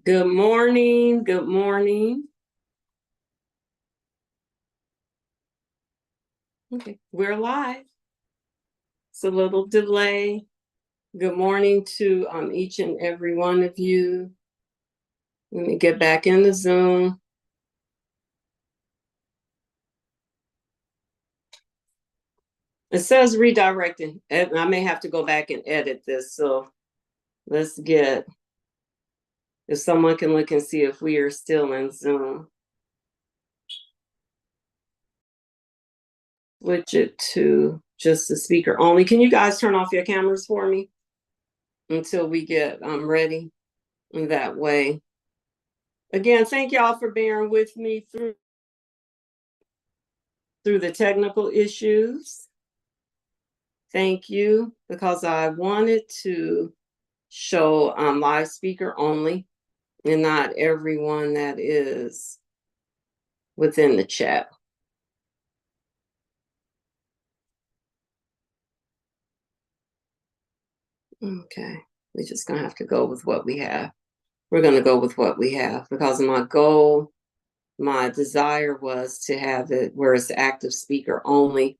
Good morning. Good morning. Okay, we're live. It's a little delay. Good morning to each and every one of you. Let me get back in the Zoom. It says redirecting. I may have to go back and edit this. So let's get, if someone can look and see if we are still in Zoom. Switch it to just the speaker only. Can you guys turn off your cameras for me until we get ready in that way? Again, thank y'all for bearing with me through the technical issues. Thank you, because I wanted to show live speaker only and not everyone that is within the chat. Okay, we're just gonna have to go with what we have. We're gonna go with what we have because my goal, my desire was to have it where it's active speaker only,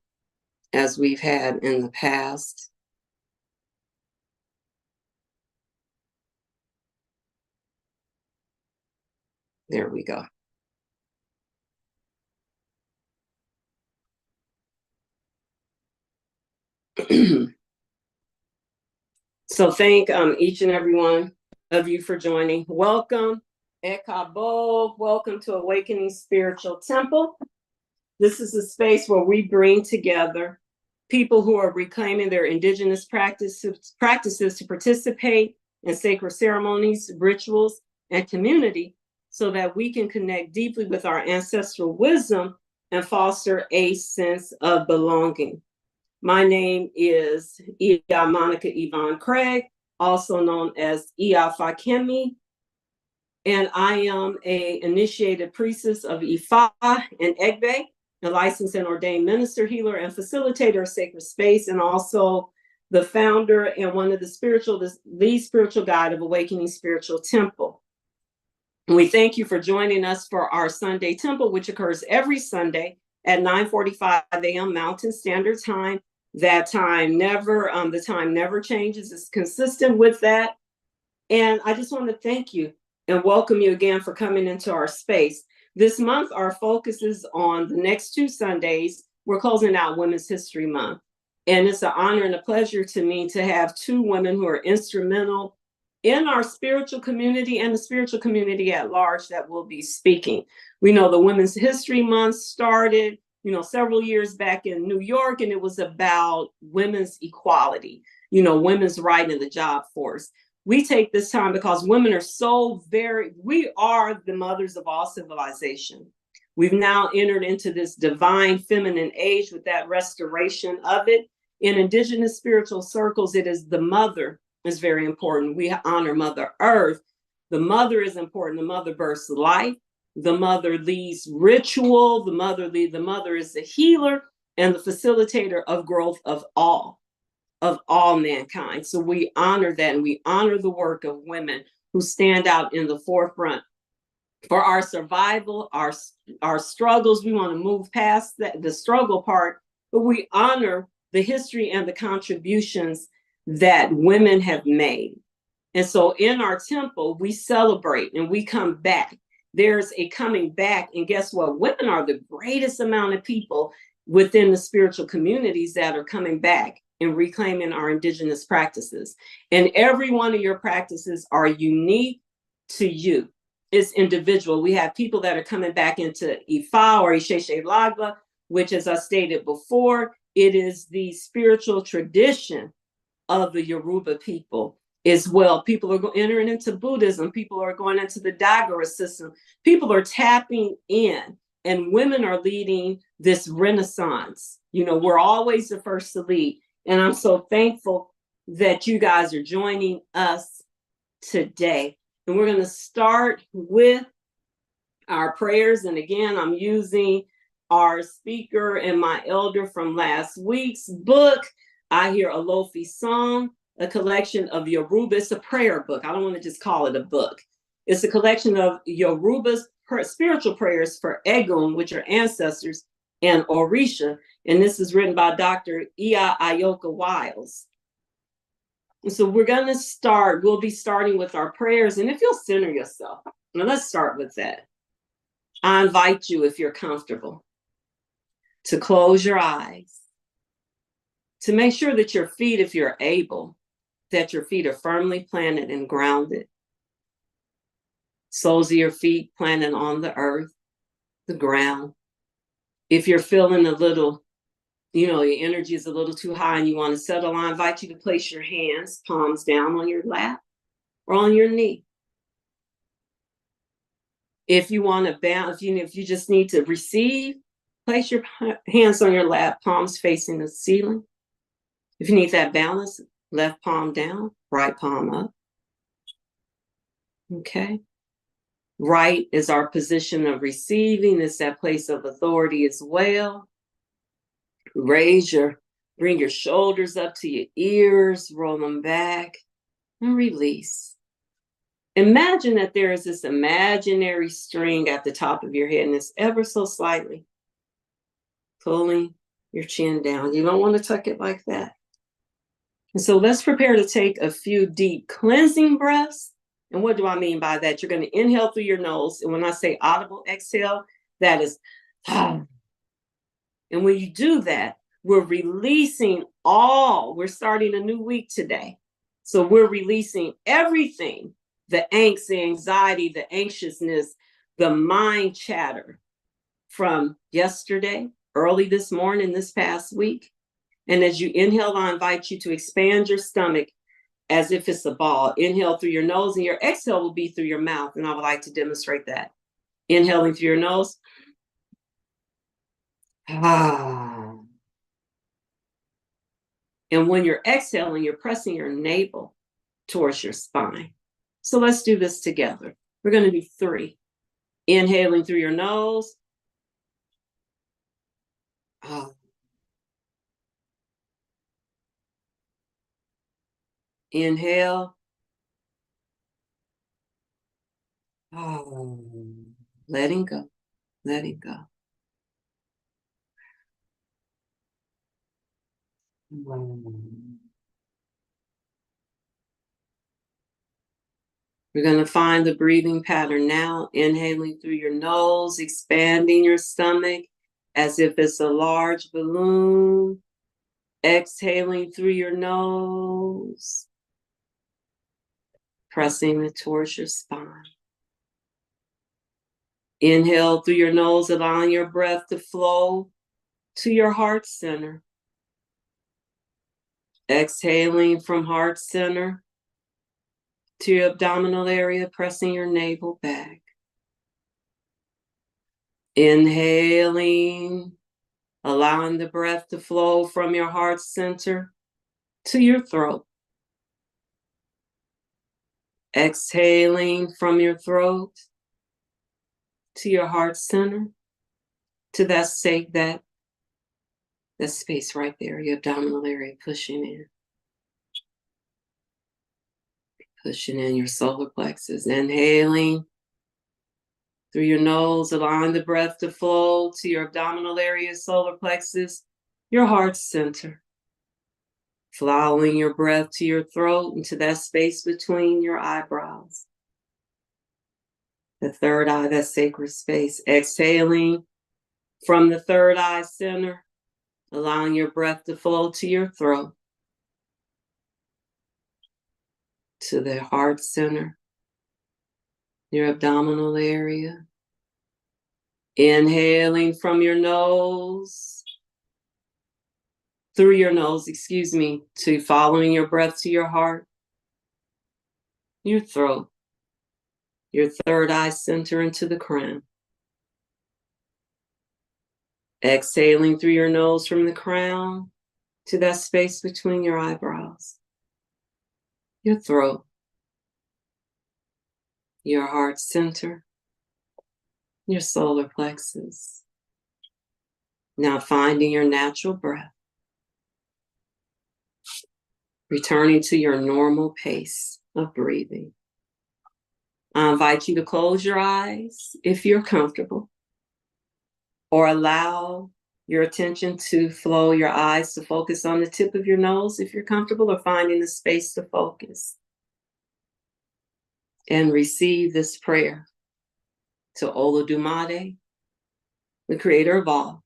as we've had in the past. There we go. So thank each and every one of you for joining. Welcome, Ekabo. Welcome to Awakening Spiritual Temple. This is a space where we bring together people who are reclaiming their indigenous practices to participate in sacred ceremonies, rituals, and community so that we can connect deeply with our ancestral wisdom and foster a sense of belonging. My name is Iya Monica Yvonne Craig, also known as Iya Fakemi, and I am an initiated priestess of Ifa and Egbe, a licensed and ordained minister, healer, and facilitator of sacred space, and also the founder and one of the lead spiritual guide of Awakening Spiritual Temple. And we thank you for joining us for our Sunday Temple, which occurs every Sunday at 9:45 a.m. Mountain Standard Time. That time never, the time never changes. It's consistent with that. And I just want to thank you and welcome you again for coming into our space. This month, our focus is on the next 2 Sundays. We're closing out Women's History Month. And it's an honor and a pleasure to me to have 2 women who are instrumental in our spiritual community and the spiritual community at large that will be speaking. We know the Women's History Month started several years back in New York, and it was about women's equality, women's right in the job force. We take this time because women are we are the mothers of all civilization. We've now entered into this divine feminine age with that restoration of it. In indigenous spiritual circles, it is the mother is very important. We honor Mother Earth. The mother is important. The mother births life. The mother leads ritual. The mother is the healer and the facilitator of growth of all mankind. So we honor that, and we honor the work of women who stand out in the forefront for our survival, our struggles. We want to move past the struggle part, but we honor the history and the contributions that women have made. And so in our temple, we celebrate and we come back. There's a coming back. And guess what? Women are the greatest amount of people within the spiritual communities that are coming back and reclaiming our indigenous practices. And every one of your practices are unique to you. It's individual. We have people that are coming back into Ifa or Isheshe Lagba, which, as I stated before, it is the spiritual tradition of the Yoruba people as well. People are entering into Buddhism. People are going into the Dagara system. People are tapping in, and women are leading this renaissance. We're always the first to lead. And I'm so thankful that you guys are joining us today. And we're going to start with our prayers. And again, I'm using our speaker and my elder from last week's book, I Hear Alofi Song, a collection of Yoruba. It's a prayer book. I don't want to just call it a book. It's a collection of Yoruba's spiritual prayers for Egun, which are ancestors, and Orisha. And this is written by Dr. Iya Ayoka Wiles. And so we'll be starting with our prayers. And if you'll center yourself, now let's start with that. I invite you, if you're comfortable, to close your eyes, to make sure that your feet, if you're able, that your feet are firmly planted and grounded. Soles of your feet planted on the earth, the ground. If you're feeling a little, your energy is a little too high and you want to settle, I invite you to place your hands, palms down on your lap or on your knee. If you want to bounce, if you just need to receive, place your hands on your lap, palms facing the ceiling. If you need that balance, left palm down, right palm up. Okay. Right is our position of receiving. It's that place of authority as well. Bring your shoulders up to your ears, roll them back, and release. Imagine that there is this imaginary string at the top of your head, and it's ever so slightly pulling your chin down. You don't want to tuck it like that. And so let's prepare to take a few deep cleansing breaths. And what do I mean by that? You're going to inhale through your nose. And when I say audible exhale, that is, and when you do that, we're releasing we're starting a new week today. So we're releasing everything, the angst, the anxiety, the anxiousness, the mind chatter from yesterday, early this morning, this past week. And as you inhale, I invite you to expand your stomach as if it's a ball. Inhale through your nose, and your exhale will be through your mouth. And I would like to demonstrate that. Inhaling through your nose. And when you're exhaling, you're pressing your navel towards your spine. So let's do this together. We're going to do 3. Inhaling through your nose. Inhale. Letting go. Letting go. We're going to find the breathing pattern now. Inhaling through your nose, expanding your stomach as if it's a large balloon. Exhaling through your nose, pressing it towards your spine. Inhale through your nose, allowing your breath to flow to your heart center. Exhaling from heart center to your abdominal area, pressing your navel back. Inhaling, allowing the breath to flow from your heart center to your throat. Exhaling from your throat to your heart center, to that space right there, your abdominal area, pushing in. Pushing in your solar plexus. Inhaling through your nose, allowing the breath to flow to your abdominal area, solar plexus, your heart center. Following your breath to your throat, into that space between your eyebrows. The third eye, that sacred space. Exhaling from the third eye center, allowing your breath to flow to your throat, to the heart center, your abdominal area. Inhaling from your nose, through your nose, to following your breath to your heart, your throat, your third eye center into the crown. Exhaling through your nose from the crown to that space between your eyebrows, your throat, your heart center, your solar plexus. Now finding your natural breath, returning to your normal pace of breathing. I invite you to close your eyes if you're comfortable, or allow your attention to flow, your eyes to focus on the tip of your nose if you're comfortable, or finding the space to focus. And receive this prayer to Olodumare, the creator of all.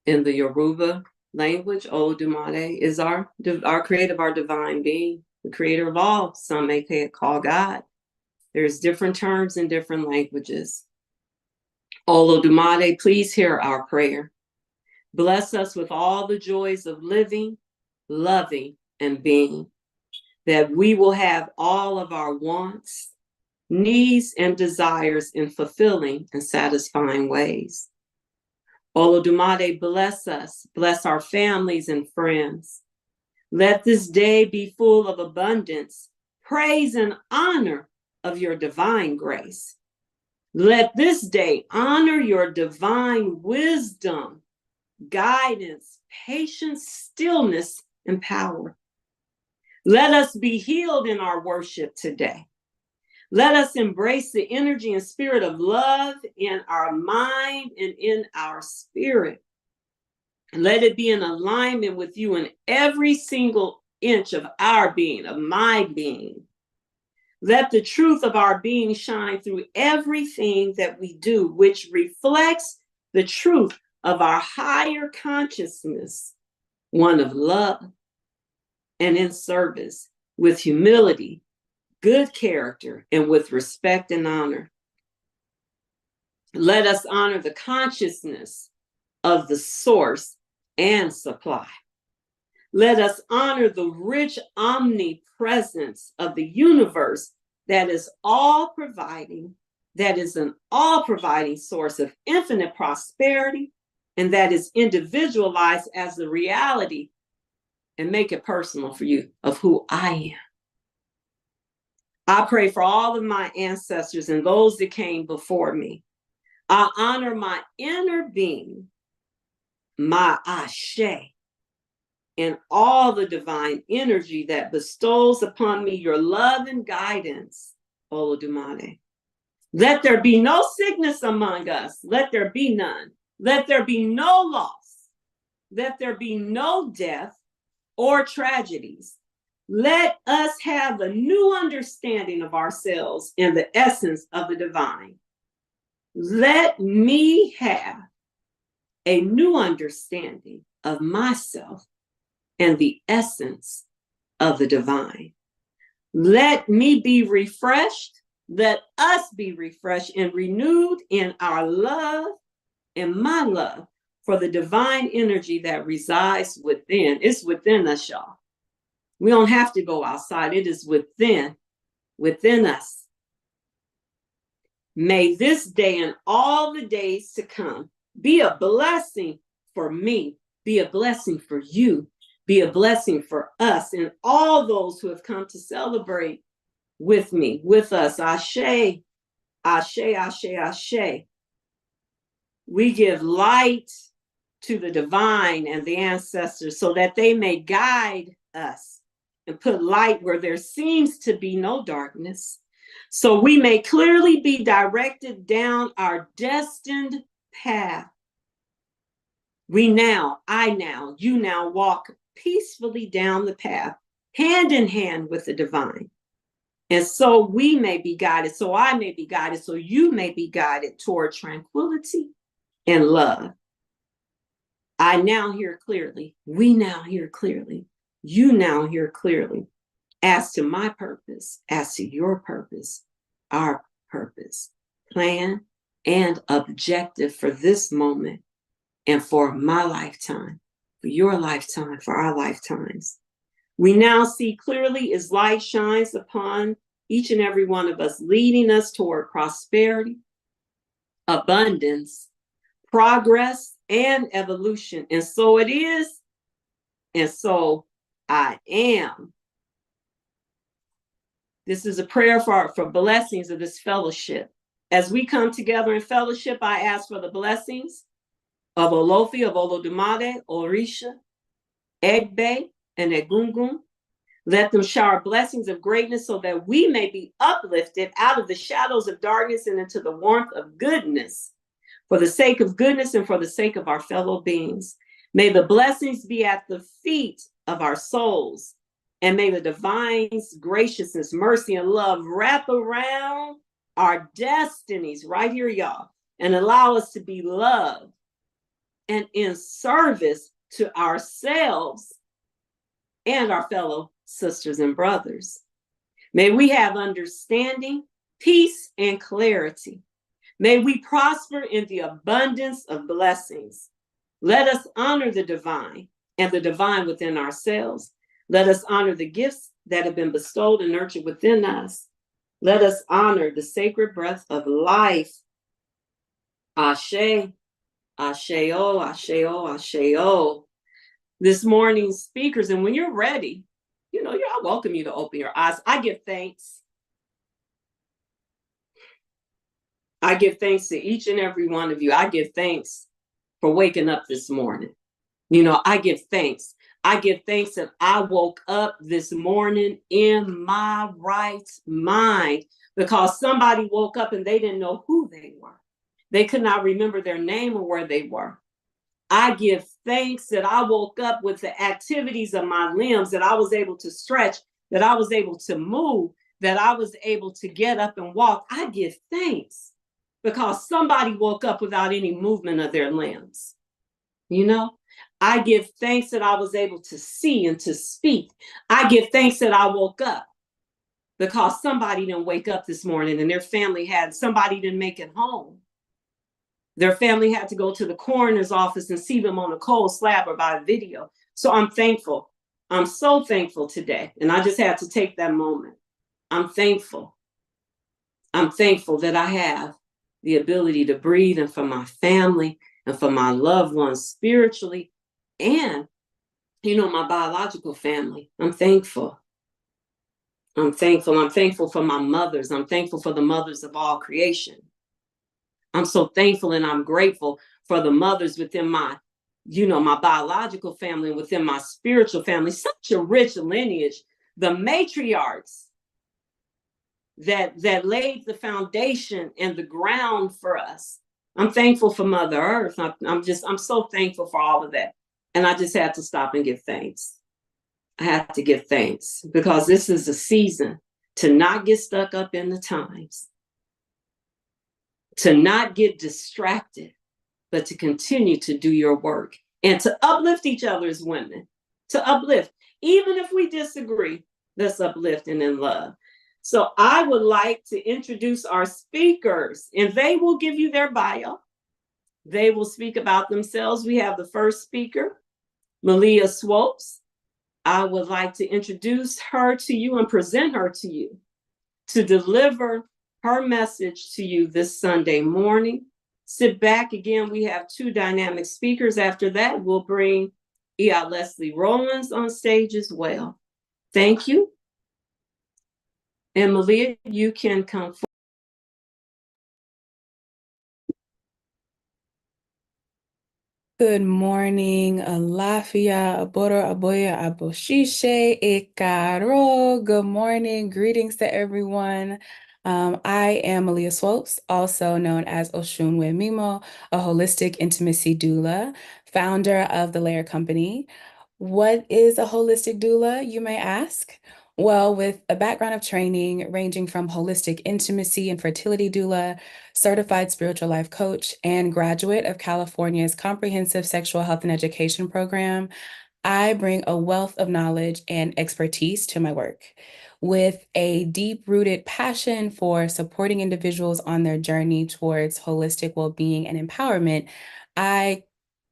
In the Yoruba language, Olodumare is our creator, our divine being, the creator of all. Some may call God. There's different terms in different languages. Olodumare, please hear our prayer. Bless us with all the joys of living, loving, and being, that we will have all of our wants, needs, and desires in fulfilling and satisfying ways. Olodumare, bless us, bless our families and friends. Let this day be full of abundance, praise, and honor of your divine grace. Let this day honor your divine wisdom, guidance, patience, stillness, and power. Let us be healed in our worship today. Let us embrace the energy and spirit of love in our mind and in our spirit. Let it be in alignment with you in every single inch of our being, of my being. Let the truth of our being shine through everything that we do, which reflects the truth of our higher consciousness, one of love and in service, with humility, good character, and with respect and honor. Let us honor the consciousness of the source and supply. Let us honor the rich omnipresence of the universe that is all providing, that is an all providing source of infinite prosperity, and that is individualized as the reality, and make it personal for you, of who I am. I pray for all of my ancestors and those that came before me. I honor my inner being, my Ashe, and all the divine energy that bestows upon me your love and guidance, Olodumare. Let there be no sickness among us. Let there be none. Let there be no loss. Let there be no death or tragedies. Let us have a new understanding of ourselves and the essence of the divine. Let me have a new understanding of myself and the essence of the divine. Let me be refreshed. Let us be refreshed and renewed in our love and my love for the divine energy that resides within. It's within us, y'all. We don't have to go outside. It is within us. May this day and all the days to come be a blessing for me, be a blessing for you, be a blessing for us and all those who have come to celebrate with me, with us. Ashe, Ashe, Ashe, Ashe. We give light to the divine and the ancestors so that they may guide us and put light where there seems to be no darkness, so we may clearly be directed down our destined path. You now walk peacefully down the path, hand in hand with the divine. And so we may be guided, so I may be guided, so you may be guided toward tranquility and love. I now hear clearly, we now hear clearly, you now hear clearly, as to my purpose, as to your purpose, our purpose, plan, and objective for this moment and for my lifetime, for your lifetime, for our lifetimes. We now see clearly as light shines upon each and every one of us, leading us toward prosperity, abundance, progress, and evolution. And so it is, and so I am. This is a prayer for blessings of this fellowship. As we come together in fellowship, I ask for the blessings of Olofi, of Olodumare, Orisha, Egbe, and Egungun, Let them shower blessings of greatness so that we may be uplifted out of the shadows of darkness and into the warmth of goodness, for the sake of goodness and for the sake of our fellow beings. May the blessings be at the feet of our souls, and may the divine graciousness, mercy, and love wrap around our destinies right here, y'all, and allow us to be loved and in service to ourselves and our fellow sisters and brothers. May we have understanding, peace, and clarity. May we prosper in the abundance of blessings. Let us honor the divine and the divine within ourselves. Let us honor the gifts that have been bestowed and nurtured within us. Let us honor the sacred breath of life. Ashe, Asheo, Asheo, Asheo. This morning's speakers, and when you're ready, I welcome you to open your eyes. I give thanks. I give thanks to each and every one of you. I give thanks for waking up this morning. I give thanks. I give thanks that I woke up this morning in my right mind, because somebody woke up and they didn't know who they were. They could not remember their name or where they were. I give thanks that I woke up with the activities of my limbs, that I was able to stretch, that I was able to move, that I was able to get up and walk. I give thanks because somebody woke up without any movement of their limbs. I give thanks that I was able to see and to speak. I give thanks that I woke up because somebody didn't wake up this morning and their family somebody didn't make it home. Their family had to go to the coroner's office and see them on a cold slab or by video. So I'm thankful. I'm so thankful today. And I just had to take that moment. I'm thankful. I'm thankful that I have the ability to breathe, and for my family and for my loved ones spiritually and, my biological family. I'm thankful. I'm thankful. I'm thankful for my mothers. I'm thankful for the mothers of all creation. I'm so thankful and I'm grateful for the mothers within my biological family and within my spiritual family. Such a rich lineage. The matriarchs that laid the foundation and the ground for us. I'm thankful for Mother Earth. I'm so thankful for all of that. And I just had to stop and give thanks. I had to give thanks because this is a season to not get stuck up in the times, to not get distracted, but to continue to do your work and to uplift each other as women, to uplift. Even if we disagree, let's uplift and in love. So I would like to introduce our speakers, and they will give you their bio. They will speak about themselves. We have the first speaker, Malia Swopes. I would like to introduce her to you and present her to you to deliver her message to you this Sunday morning. Sit back. Again, we have two dynamic speakers. After that, we'll bring E.I. Leslie Rollins on stage as well. Thank you. And Malia, you can come forward. Good morning, Alafia, Aboro, Aboya, Aboshishe, Ikaro. Good morning, greetings to everyone. I am Malia Swopes, also known as Oshunwe Mimo, a holistic intimacy doula, founder of the Layer Company. What is a holistic doula, you may ask? Well, with a background of training ranging from holistic intimacy and fertility doula, certified spiritual life coach, and graduate of California's Comprehensive Sexual Health and Education Program, I bring a wealth of knowledge and expertise to my work. With a deep-rooted passion for supporting individuals on their journey towards holistic well-being and empowerment, I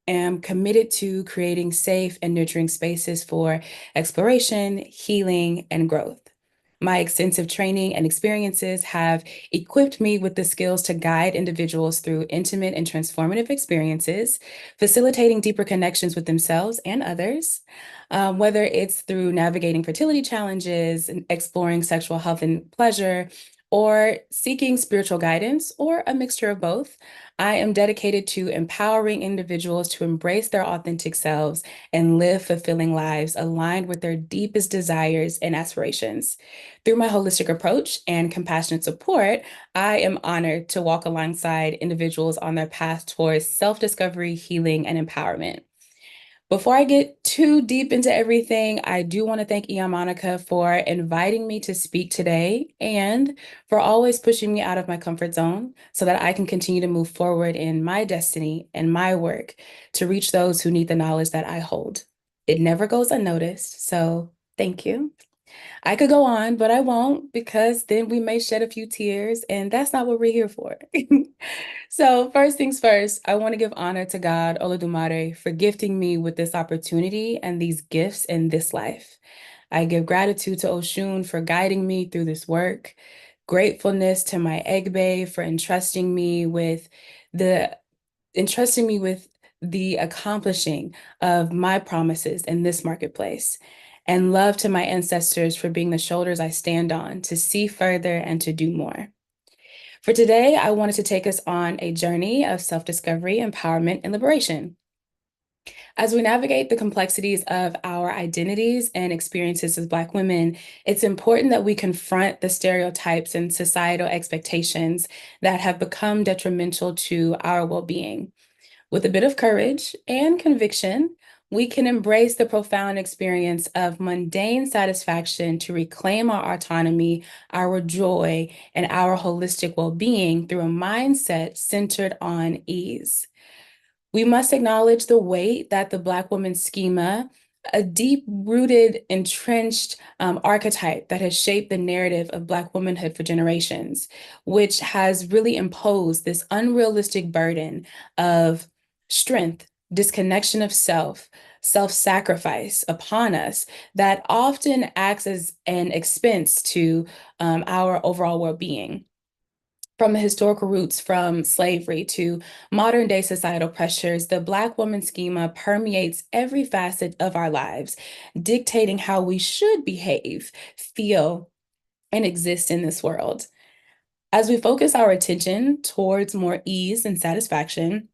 am committed to creating safe and nurturing spaces for exploration, healing, and growth. My extensive training and experiences have equipped me with the skills to guide individuals through intimate and transformative experiences, facilitating deeper connections with themselves and others, whether it's through navigating fertility challenges, and exploring sexual health and pleasure, or seeking spiritual guidance, or a mixture of both. I am dedicated to empowering individuals to embrace their authentic selves and live fulfilling lives aligned with their deepest desires and aspirations. Through my holistic approach and compassionate support, I am honored to walk alongside individuals on their path towards self-discovery, healing, and empowerment. Before I get too deep into everything, I do want to thank Monica for inviting me to speak today and for always pushing me out of my comfort zone so that I can continue to move forward in my destiny and my work to reach those who need the knowledge that I hold. It never goes unnoticed, so thank you. I could go on, but I won't because then we may shed a few tears, and that's not what we're here for. So, first things first, I want to give honor to God, Olodumare, for gifting me with this opportunity and these gifts in this life. I give gratitude to Oshun for guiding me through this work, gratefulness to my Egbe for the entrusting me with the accomplishing of my promises in this marketplace. And love to my ancestors for being the shoulders I stand on to see further and to do more. For today, I wanted to take us on a journey of self-discovery, empowerment, and liberation. As we navigate the complexities of our identities and experiences as Black women, it's important that we confront the stereotypes and societal expectations that have become detrimental to our well-being. With a bit of courage and conviction, we can embrace the profound experience of mundane satisfaction to reclaim our autonomy, our joy, and our holistic well-being through a mindset centered on ease. We must acknowledge the weight that the Black woman schema, a deep-rooted, entrenched archetype that has shaped the narrative of Black womanhood for generations, which has really imposed this unrealistic burden of strength, disconnection of self, self-sacrifice upon us that often acts as an expense to our overall well-being. From the historical roots from slavery to modern day societal pressures, the Black woman schema permeates every facet of our lives, dictating how we should behave, feel, and exist in this world. As we focus our attention towards more ease and satisfaction,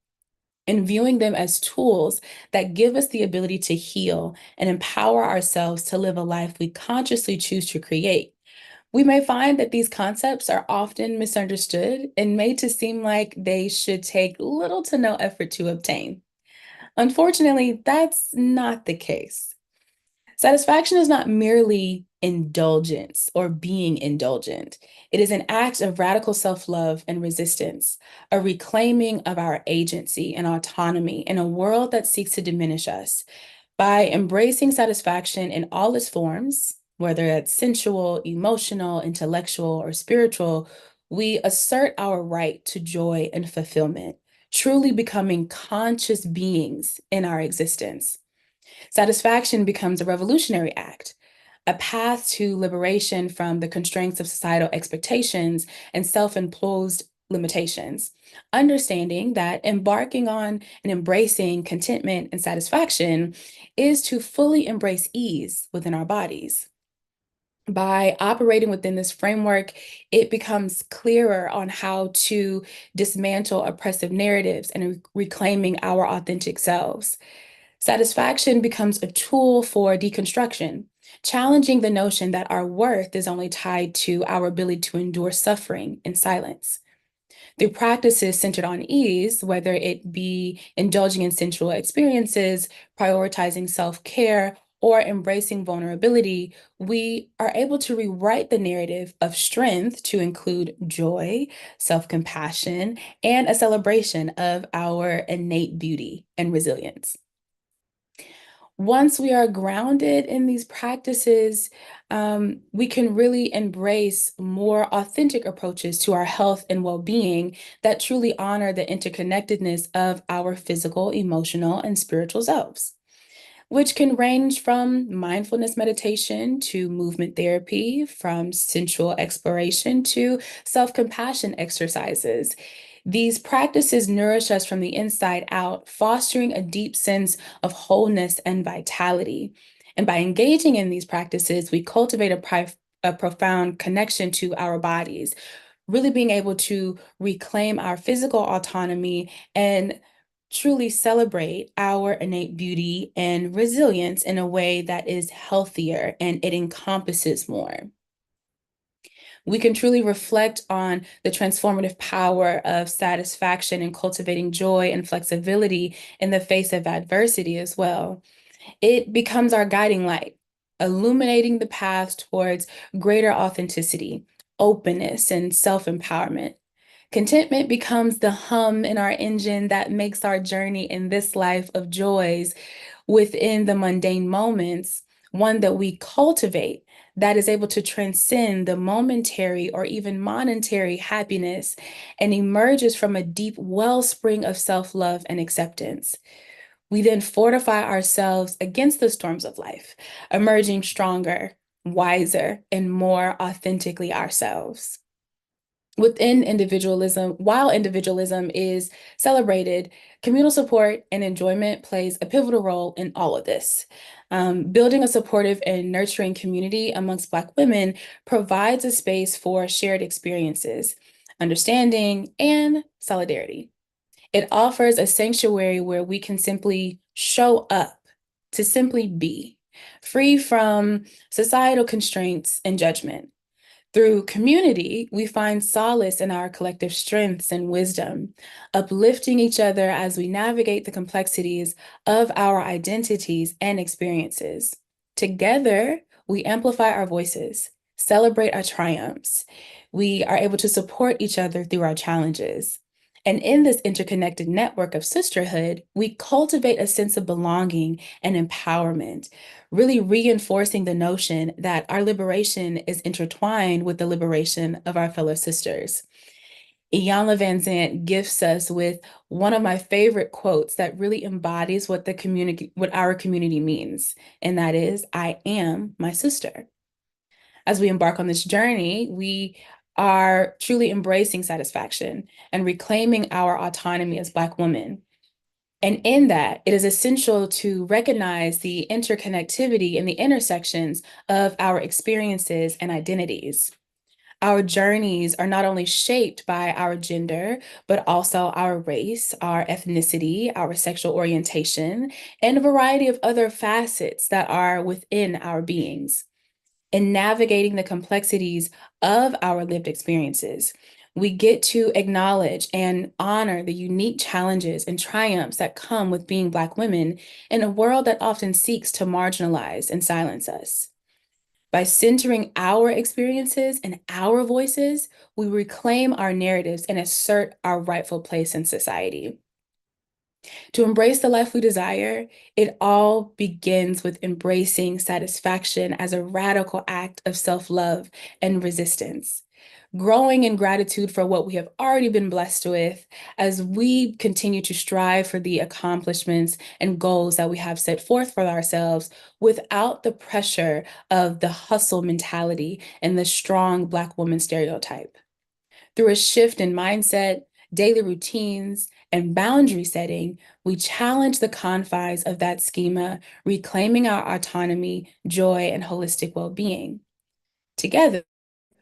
and viewing them as tools that give us the ability to heal and empower ourselves to live a life we consciously choose to create, we may find that these concepts are often misunderstood and made to seem like they should take little to no effort to obtain. Unfortunately, that's not the case. Satisfaction is not merely indulgence or being indulgent. It is an act of radical self-love and resistance, a reclaiming of our agency and autonomy in a world that seeks to diminish us. By embracing satisfaction in all its forms, whether it's sensual, emotional, intellectual, or spiritual, we assert our right to joy and fulfillment, truly becoming conscious beings in our existence. Satisfaction becomes a revolutionary act, a path to liberation from the constraints of societal expectations and self-imposed limitations. Understanding that embarking on and embracing contentment and satisfaction is to fully embrace ease within our bodies. By operating within this framework, it becomes clearer on how to dismantle oppressive narratives and reclaiming our authentic selves. Satisfaction becomes a tool for deconstruction, challenging the notion that our worth is only tied to our ability to endure suffering in silence. Through practices centered on ease, whether it be indulging in sensual experiences, prioritizing self-care, or embracing vulnerability, we are able to rewrite the narrative of strength to include joy, self-compassion, and a celebration of our innate beauty and resilience. Once we are grounded in these practices, we can really embrace more authentic approaches to our health and well-being that truly honor the interconnectedness of our physical, emotional, and spiritual selves, which can range from mindfulness meditation to movement therapy, from sensual exploration to self-compassion exercises. These practices nourish us from the inside out, fostering a deep sense of wholeness and vitality. And by engaging in these practices, we cultivate a a profound connection to our bodies, really being able to reclaim our physical autonomy and truly celebrate our innate beauty and resilience in a way that is healthier and it encompasses more. We can truly reflect on the transformative power of satisfaction and cultivating joy and flexibility in the face of adversity as well. It becomes our guiding light, illuminating the path towards greater authenticity, openness, and self-empowerment. Contentment becomes the hum in our engine that makes our journey in this life of joys within the mundane moments, one that we cultivate that is able to transcend the momentary or even monetary happiness and emerges from a deep wellspring of self-love and acceptance. We then fortify ourselves against the storms of life, emerging stronger, wiser, and more authentically ourselves. Within individualism, while individualism is celebrated, communal support and enjoyment plays a pivotal role in all of this. Building a supportive and nurturing community amongst Black women provides a space for shared experiences, understanding, and solidarity. It offers a sanctuary where we can simply show up, to simply be, free from societal constraints and judgment. Through community, we find solace in our collective strengths and wisdom, uplifting each other as we navigate the complexities of our identities and experiences. Together, we amplify our voices, celebrate our triumphs. We are able to support each other through our challenges. And in this interconnected network of sisterhood, we cultivate a sense of belonging and empowerment, really reinforcing the notion that our liberation is intertwined with the liberation of our fellow sisters. Iyanla Vanzant gifts us with one of my favorite quotes that really embodies what our community means, and that is, "I am my sister." As we embark on this journey, we are truly embracing satisfaction and reclaiming our autonomy as Black women. And in that, it is essential to recognize the interconnectivity and the intersections of our experiences and identities. Our journeys are not only shaped by our gender, but also our race, our ethnicity, our sexual orientation, and a variety of other facets that are within our beings. In navigating the complexities of our lived experiences, we get to acknowledge and honor the unique challenges and triumphs that come with being Black women in a world that often seeks to marginalize and silence us. By centering our experiences and our voices, we reclaim our narratives and assert our rightful place in society. To embrace the life we desire, it all begins with embracing satisfaction as a radical act of self-love and resistance. Growing in gratitude for what we have already been blessed with as we continue to strive for the accomplishments and goals that we have set forth for ourselves without the pressure of the hustle mentality and the strong Black woman stereotype. Through a shift in mindset, daily routines, and boundary setting, we challenge the confines of that schema, reclaiming our autonomy, joy, and holistic well-being. Together,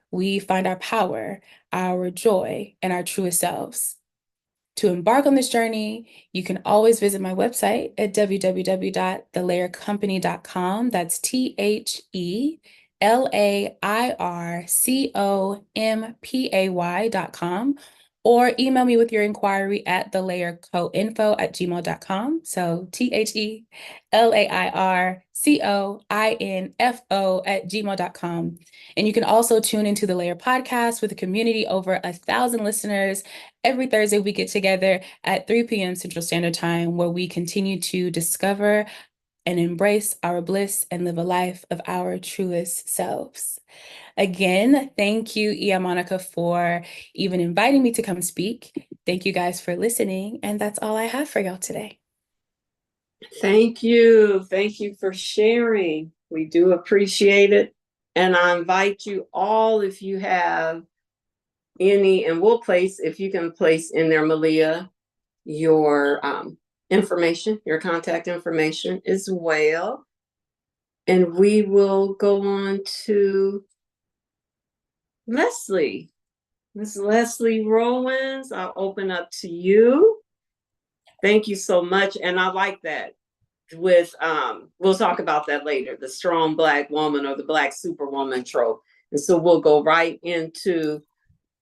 we find our power, our joy, and our truest selves. To embark on this journey, you can always visit my website at www.thelaircompany.com. That's THELAIRCOMPAY.com, or email me with your inquiry at thelaircoinfo@gmail.com. So THELAIRCOINFO@gmail.com. And you can also tune into the Lair podcast with a community over 1,000 listeners. Every Thursday, we get together at 3 p.m. Central Standard Time, where we continue to discover and embrace our bliss and live a life of our truest selves. Again, thank you, Ia Monica, for even inviting me to come speak. Thank you guys for listening. And that's all I have for y'all today. Thank you. Thank you for sharing. We do appreciate it. And I invite you all, if you have any, and we'll place, if you can place in there, Malia, your information, your contact information as well. And we will go on to Leslie. Miss Leslie Rowlands, I'll open up to you. Thank you so much. And I like that with we'll talk about that later, the strong Black woman or the Black superwoman trope. And so we'll go right into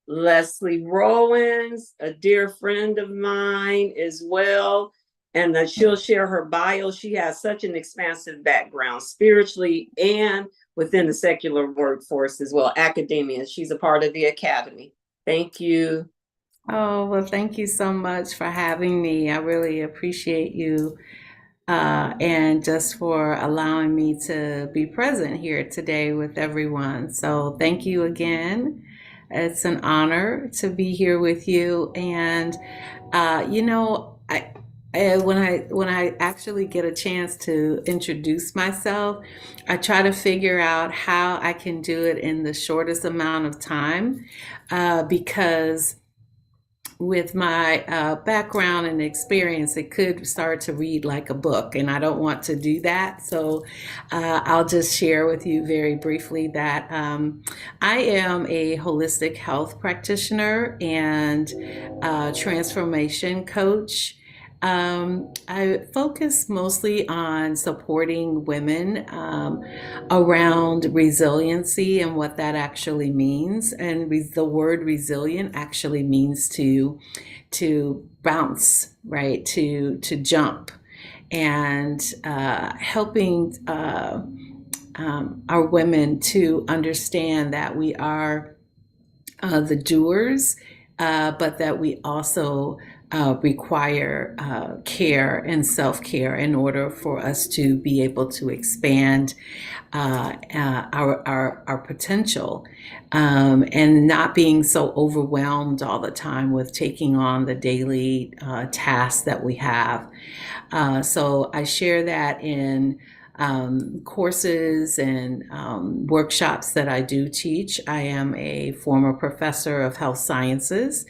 Leslie Rowlands, a dear friend of mine as well. And that she'll share her bio. She has such an expansive background spiritually and within the secular workforce as well, academia. She's a part of the academy. Thank you. Oh, well, thank you so much for having me. I really appreciate you and just for allowing me to be present here today with everyone. So, thank you again. It's an honor to be here with you. And when I actually get a chance to introduce myself, I try to figure out how I can do it in the shortest amount of time because with my background and experience, it could start to read like a book, and I don't want to do that. So I'll just share with you very briefly that I am a holistic health practitioner and transformation coach. I focus mostly on supporting women around resiliency and what that actually means. And the word resilient actually means to bounce, right? To jump, and helping our women to understand that we are the doers, but that we also require care and self-care in order for us to be able to expand our potential, and not being so overwhelmed all the time with taking on the daily tasks that we have. So I share that in courses and workshops that I do teach. I am a former professor of health sciences.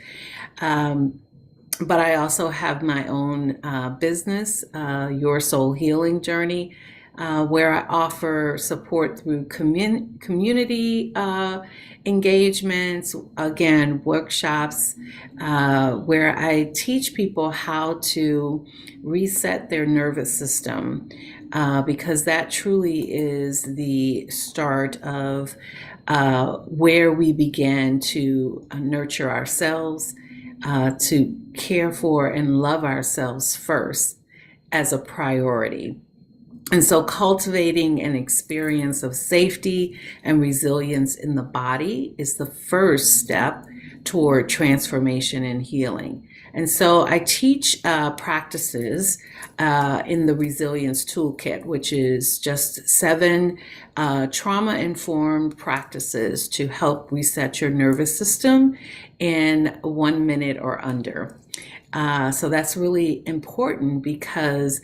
But I also have my own business, Your Soul Healing Journey, where I offer support through community engagements, again, workshops, where I teach people how to reset their nervous system, because that truly is the start of where we begin to nurture ourselves, to care for and love ourselves first as a priority. And so cultivating an experience of safety and resilience in the body is the first step toward transformation and healing. And so I teach practices in the Resilience Toolkit, which is just 7 trauma-informed practices to help reset your nervous system in 1 minute or under. So that's really important because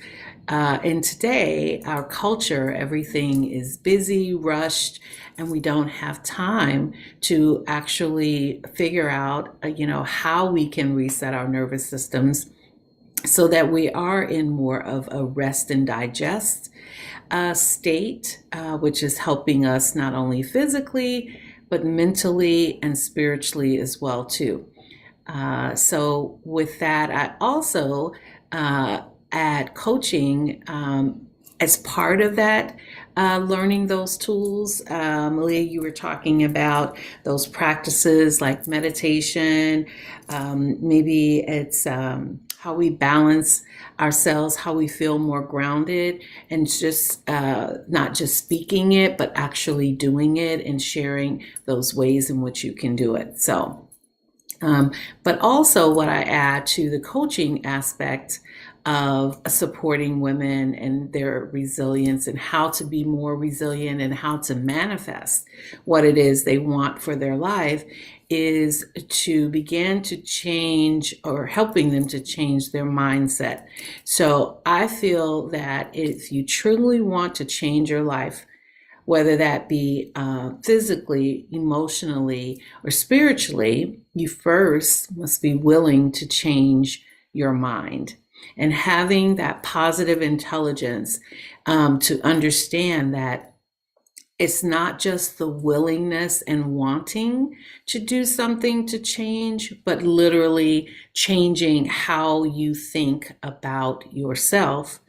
in today, our culture, everything is busy, rushed, and we don't have time to actually figure out, how we can reset our nervous systems so that we are in more of a rest and digest state, which is helping us not only physically, but mentally and spiritually as well, too. So with that, I also add coaching as part of that, learning those tools. Malia, you were talking about those practices like meditation. Maybe it's how we balance ourselves, how we feel more grounded, and just not just speaking it, but actually doing it and sharing those ways in which you can do it. So, but also what I add to the coaching aspect of supporting women and their resilience and how to be more resilient and how to manifest what it is they want for their life is to begin to change, or helping them to change their mindset. So I feel that if you truly want to change your life, whether that be physically, emotionally, or spiritually, you first must be willing to change your mind. And having that positive intelligence to understand that It's not just the willingness and wanting to do something to change, but literally changing how you think about yourself.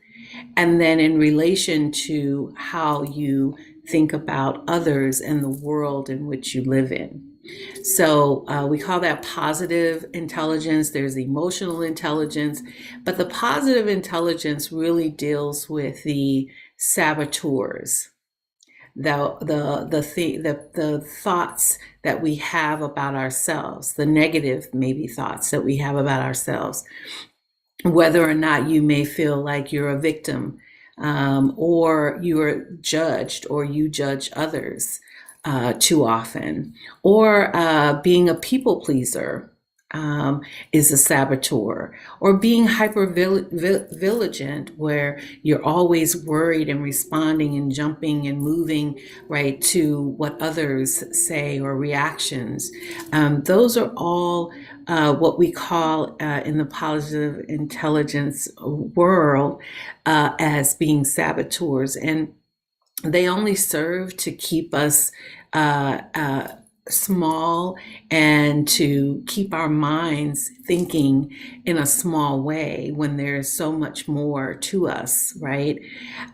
And then in relation to how you think about others and the world in which you live in. So we call that positive intelligence. There's emotional intelligence, but the positive intelligence really deals with the saboteurs, the thoughts that we have about ourselves, the negative maybe thoughts that we have about ourselves, whether or not you may feel like you're a victim, or you're judged, or you judge others too often, or being a people pleaser is a saboteur, or being hyper vigilant, where you're always worried and responding and jumping and moving right to what others say or reactions. Those are all what we call in the positive intelligence world as being saboteurs, and they only serve to keep us small and to keep our minds thinking in a small way when there's so much more to us, right?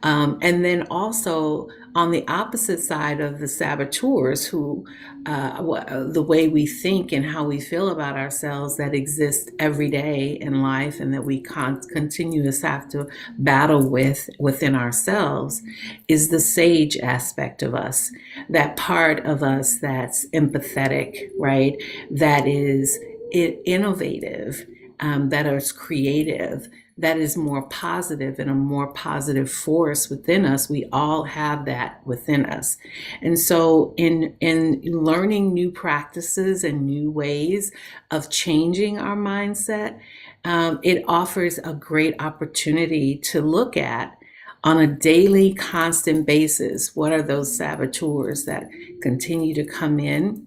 And then also on the opposite side of the saboteurs, who the way we think and how we feel about ourselves that exist every day in life, and that we continuously have to battle with within ourselves, is the sage aspect of us, that part of us that's empathetic, right? That is innovative, that is creative, that is more positive and a more positive force within us. We all have that within us. And so in learning new practices and new ways of changing our mindset, it offers a great opportunity to look at on a daily, constant basis, what are those saboteurs that continue to come in,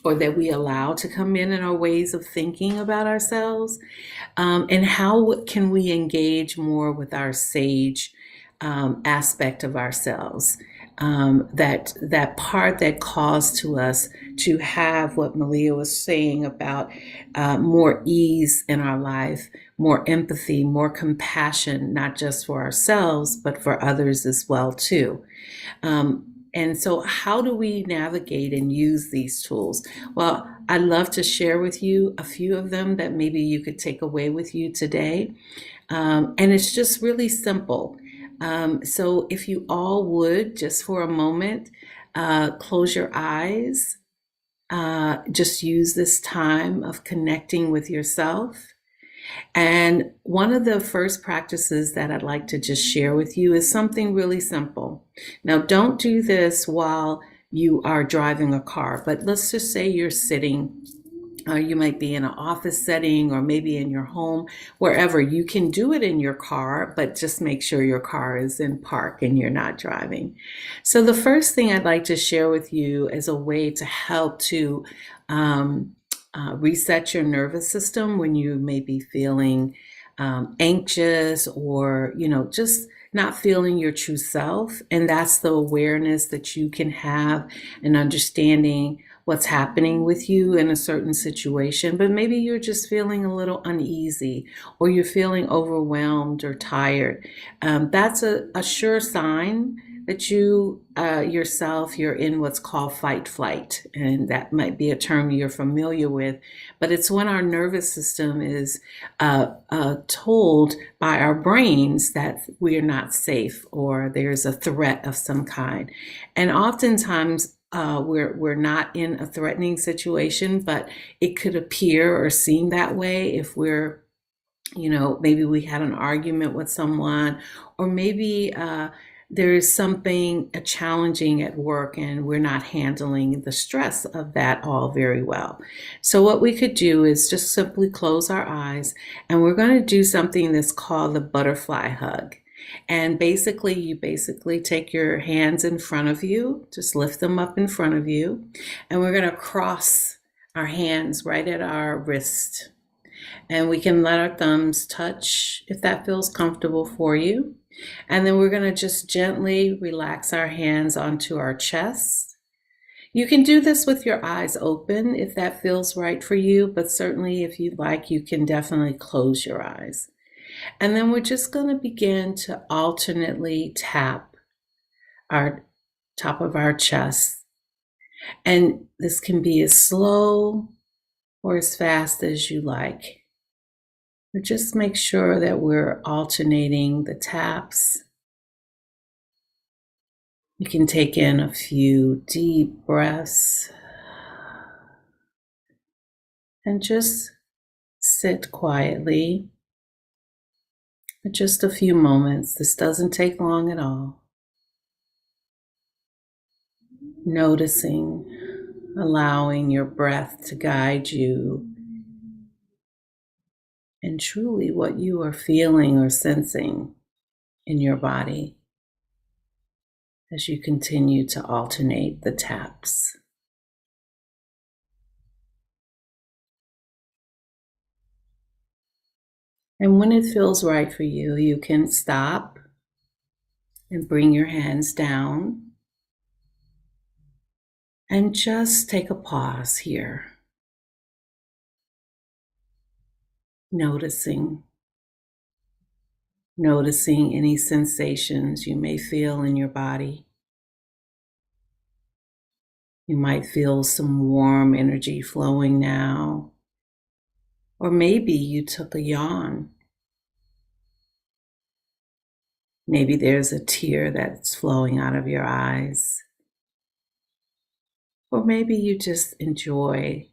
or that we allow to come in our ways of thinking about ourselves, and how can we engage more with our sage aspect of ourselves, that part that calls to us to have what Malia was saying about more ease in our life, more empathy, more compassion, not just for ourselves, but for others as well too. And so how do we navigate and use these tools? Well, I'd love to share with you a few of them that maybe you could take away with you today. And it's just really simple. So if you all would, just for a moment, close your eyes, just use this time of connecting with yourself. And one of the first practices that I'd like to just share with you is something really simple. Now, don't do this while you are driving a car, but let's just say you're sitting, you might be in an office setting, or maybe in your home, wherever. You can do it in your car, but just make sure your car is in park and you're not driving. So the first thing I'd like to share with you as a way to help to reset your nervous system when you may be feeling anxious, or just not feeling your true self. And that's the awareness that you can have and understanding what's happening with you in a certain situation, but maybe you're just feeling a little uneasy, or you're feeling overwhelmed or tired. That's a sure sign that you yourself, you're in what's called fight flight. And that might be a term you're familiar with, but it's when our nervous system is told by our brains that we are not safe, or there's a threat of some kind. And oftentimes we're not in a threatening situation, but it could appear or seem that way if we're, maybe we had an argument with someone, or maybe there is something challenging at work and we're not handling the stress of that all very well. So what we could do is just simply close our eyes, and we're going to do something that's called the butterfly hug. And you take your hands in front of you, just lift them up in front of you, and we're going to cross our hands right at our wrist. And we can let our thumbs touch if that feels comfortable for you. And then we're going to just gently relax our hands onto our chest. You can do this with your eyes open if that feels right for you, but certainly if you'd like, you can definitely close your eyes. And then we're just going to begin to alternately tap our top of our chest. And this can be as slow or as fast as you like. But just make sure that we're alternating the taps. You can take in a few deep breaths and just sit quietly for just a few moments. This doesn't take long at all. Noticing, allowing your breath to guide you and truly what you are feeling or sensing in your body as you continue to alternate the taps. And when it feels right for you, you can stop and bring your hands down and just take a pause here, noticing any sensations you may feel in your body. You might feel some warm energy flowing now, or maybe you took a yawn. Maybe there's a tear that's flowing out of your eyes. Or maybe you just enjoy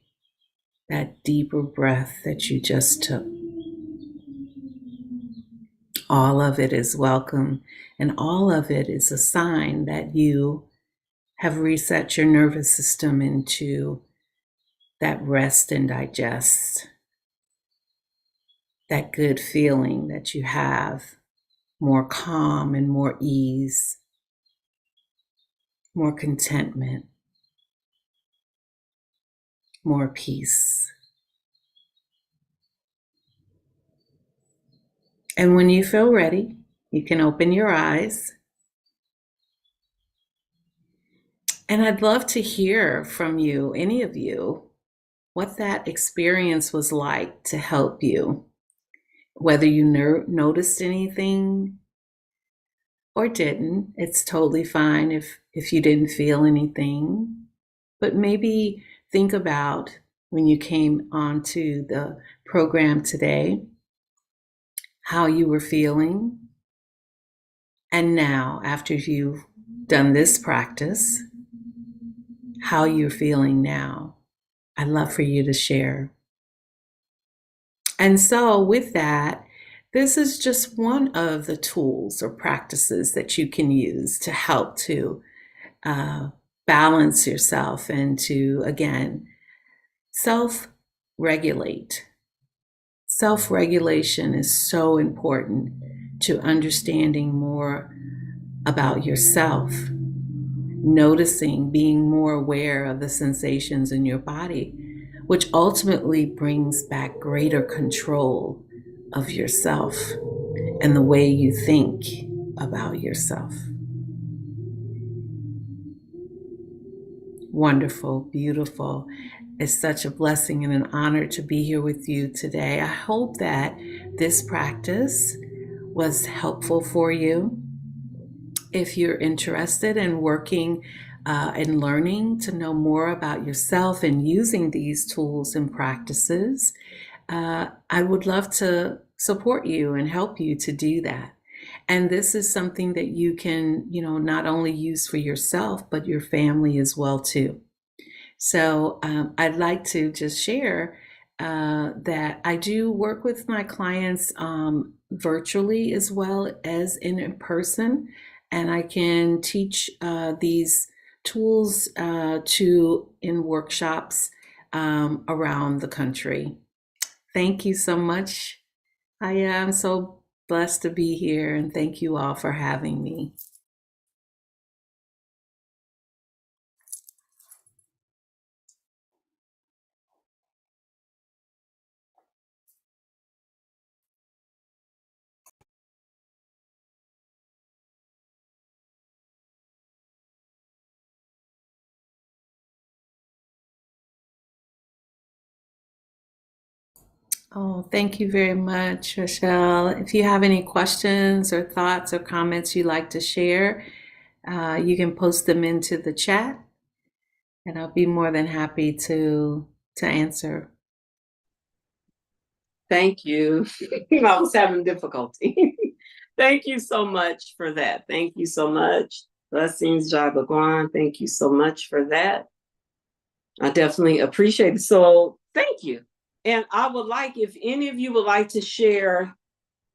that deeper breath that you just took. All of it is welcome, and all of it is a sign that you have reset your nervous system into that rest and digest, that good feeling that you have, more calm and more ease, more contentment, more peace. And when you feel ready, you can open your eyes. And I'd love to hear from you, any of you, what that experience was like to help you, whether you noticed anything or didn't. It's totally fine if you didn't feel anything, but maybe think about when you came onto the program today, how you were feeling. And now, after you've done this practice, how you're feeling now. I'd love for you to share. And so with that, this is just one of the tools or practices that you can use to help to balance yourself and to, again, self-regulate. Self-regulation is so important to understanding more about yourself, noticing, being more aware of the sensations in your body, which ultimately brings back greater control of yourself and the way you think about yourself. Wonderful, beautiful. It's such a blessing and an honor to be here with you today. I hope that this practice was helpful for you. If you're interested in working and learning to know more about yourself and using these tools and practices, I would love to support you and help you to do that. And this is something that you can, not only use for yourself, but your family as well, too. So I'd like to just share that I do work with my clients virtually as well as in person, and I can teach these tools in workshops around the country. Thank you so much. I am so blessed to be here, and thank you all for having me. Oh, thank you very much, Rochelle. If you have any questions or thoughts or comments you'd like to share, you can post them into the chat, and I'll be more than happy to answer. Thank you. I was having difficulty. Thank you so much for that. Thank you so much. Blessings, Jagagwan. Thank you so much for that. I definitely appreciate it. So thank you. And I would like, if any of you would like to share,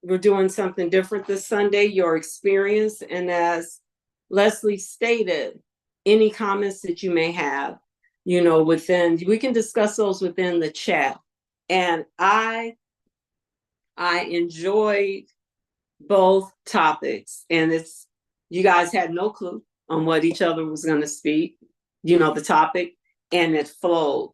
we're doing something different this Sunday, your experience. And as Leslie stated, any comments that you may have, within, we can discuss those within the chat. And I enjoyed both topics, and you guys had no clue on what each other was going to speak, the topic, and it flowed.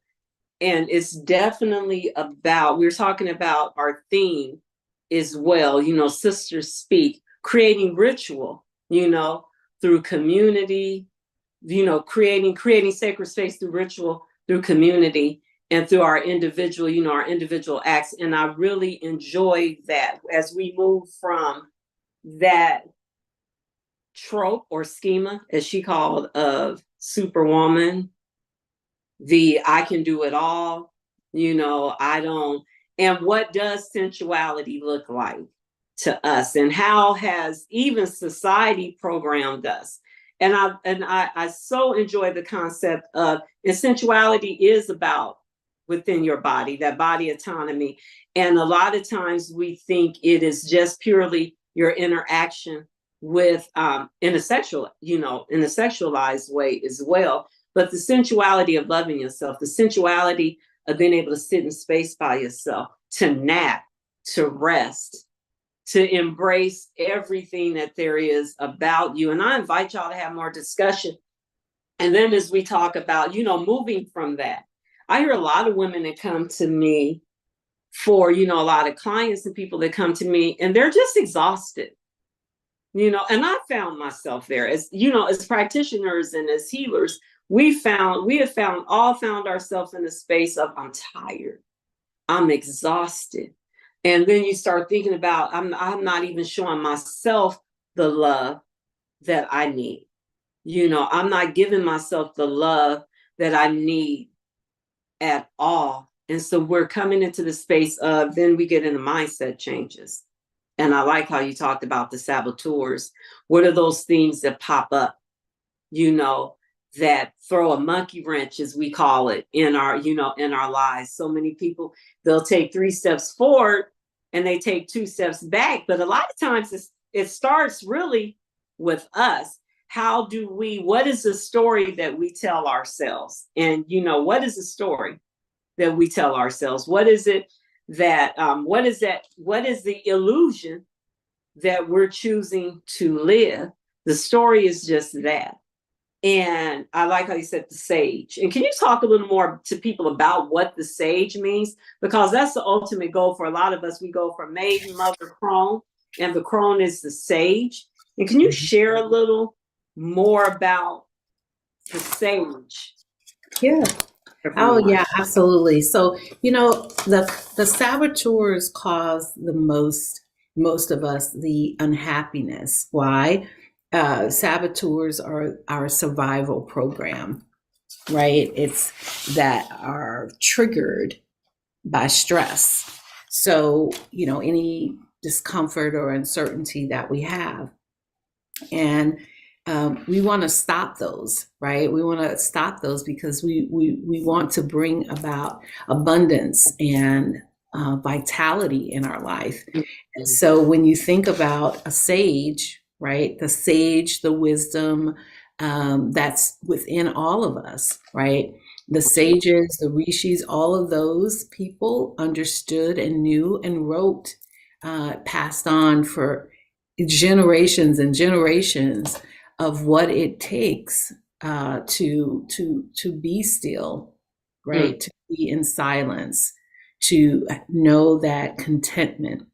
And it's definitely we're talking about our theme as well, Sisters Speak, creating ritual, through community, creating sacred space through ritual, through community, and through our individual acts. And I really enjoy that as we move from that trope or schema, as she called, of Superwoman, the I can do it all, I don't. And what does sensuality look like to us? And how has even society programmed us? And I so enjoy the concept of, and sensuality is about within your body, that body autonomy. And a lot of times we think it is just purely your interaction with in a sexualized way as well. But the sensuality of loving yourself, the sensuality of being able to sit in space by yourself, to nap, to rest, to embrace everything that there is about you. And I invite y'all to have more discussion. And then as we talk about, moving from that, I hear a lot of women that come to me for, a lot of clients and people that come to me, and they're just exhausted. And I found myself there as practitioners and as healers. We have found ourselves in a space of, I'm tired, I'm exhausted. And then you start thinking about, I'm not even showing myself the love that I need. I'm not giving myself the love that I need at all. And so we're coming into the space of, then we get into mindset changes. And I like how you talked about the saboteurs. What are those things that pop up, that throw a monkey wrench, as we call it, in our lives? So many people, they'll take 3 steps forward and they take 2 steps back. But a lot of times it starts really with us. What is the story that we tell ourselves? And, what is the story that we tell ourselves? What is it that, what is the illusion that we're choosing to live? The story is just that. And I like how you said the sage. And can you talk a little more to people about what the sage means? Because that's the ultimate goal for a lot of us. We go from maiden, mother, crone, and the crone is the sage. And can you share a little more about the sage? Yeah. Oh, yeah, absolutely. So, the saboteurs cause the most of us the unhappiness. Why? Saboteurs are our survival program, right? It's that are triggered by stress. So, any discomfort or uncertainty that we have. And we want to stop those, right? We want to stop those because we want to bring about abundance and vitality in our life. And so when you think about a sage, right? The sage, the wisdom that's within all of us, right? The sages, the rishis, all of those people understood and knew and wrote, passed on for generations and generations of what it takes to be still, right? To be in silence, to know that contentment.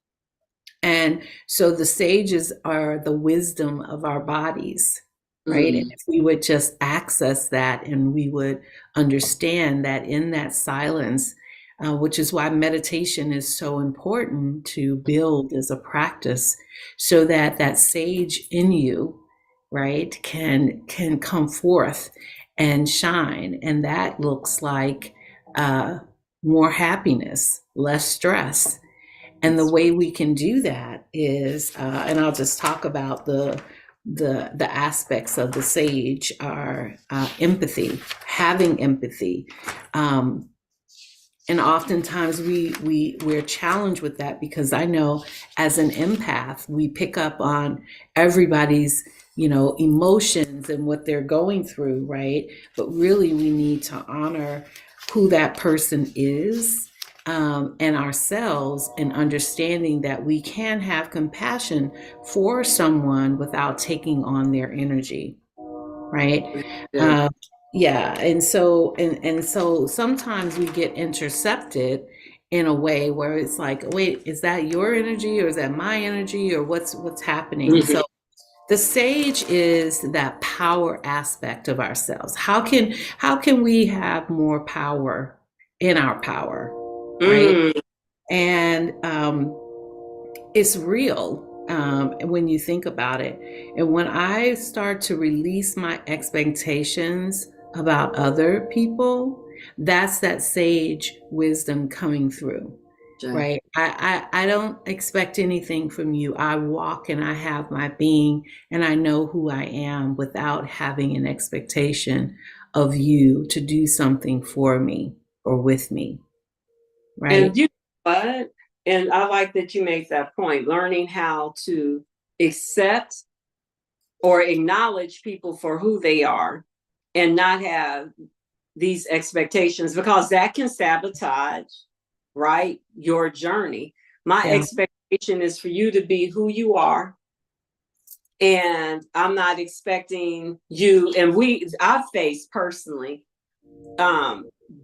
And so the sages are the wisdom of our bodies, right? And if we would just access that, and we would understand that in that silence, which is why meditation is so important to build as a practice, so that that sage in you, right, can come forth and shine. And that looks like more happiness, less stress. And the way we can do that is, and I'll just talk about the aspects of the sage are empathy, having empathy. And oftentimes we're challenged with that, because I know as an empath, we pick up on everybody's, emotions and what they're going through, right? But really we need to honor who that person is, and ourselves, and understanding that we can have compassion for someone without taking on their energy, right? Yeah. Yeah, and so sometimes we get intercepted in a way where it's like, wait, is that your energy, or is that my energy, or what's happening? Mhm. So the sage is that power aspect of ourselves. How can we have more power in our power, right? Mm. And it's real, when you think about it. And when I start to release my expectations about other people, that's that sage wisdom coming through, Yeah. right? I don't expect anything from you. I walk and I have my being, and I know who I am without having an expectation of you to do something for me or with me, right? And you know what? And I like that you make that point, learning how to accept or acknowledge people for who they are and not have these expectations, because that can sabotage, right, your journey. My Yeah. expectation is for you to be who you are, and I'm not expecting you. And I've faced personally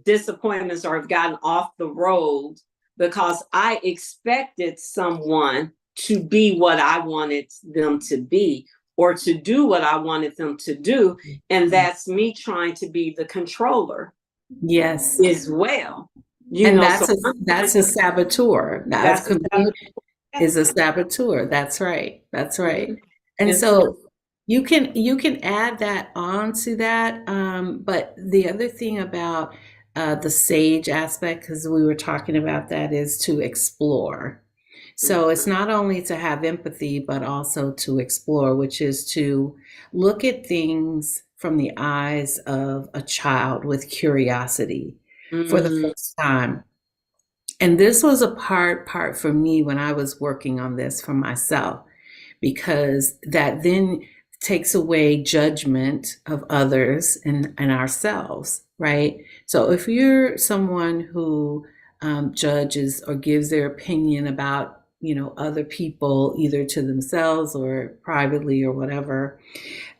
disappointments or have gotten off the road because I expected someone to be what I wanted them to be, or to do what I wanted them to do. And that's me trying to be the controller Yes. as well. And So that's a saboteur. that's a Is a saboteur. That's right. That's right. Mhm. And Yes. so you can add that on to that. But the other thing about the sage aspect, because we were talking about that, is to explore. So it's not only to have empathy, but also to explore, which is to look at things from the eyes of a child with curiosity for the Mm. first time. And this was a part for me when I was working on this for myself, because that then takes away judgment of others and ourselves, right? So if you're someone who judges or gives their opinion about, other people, either to themselves or privately or whatever,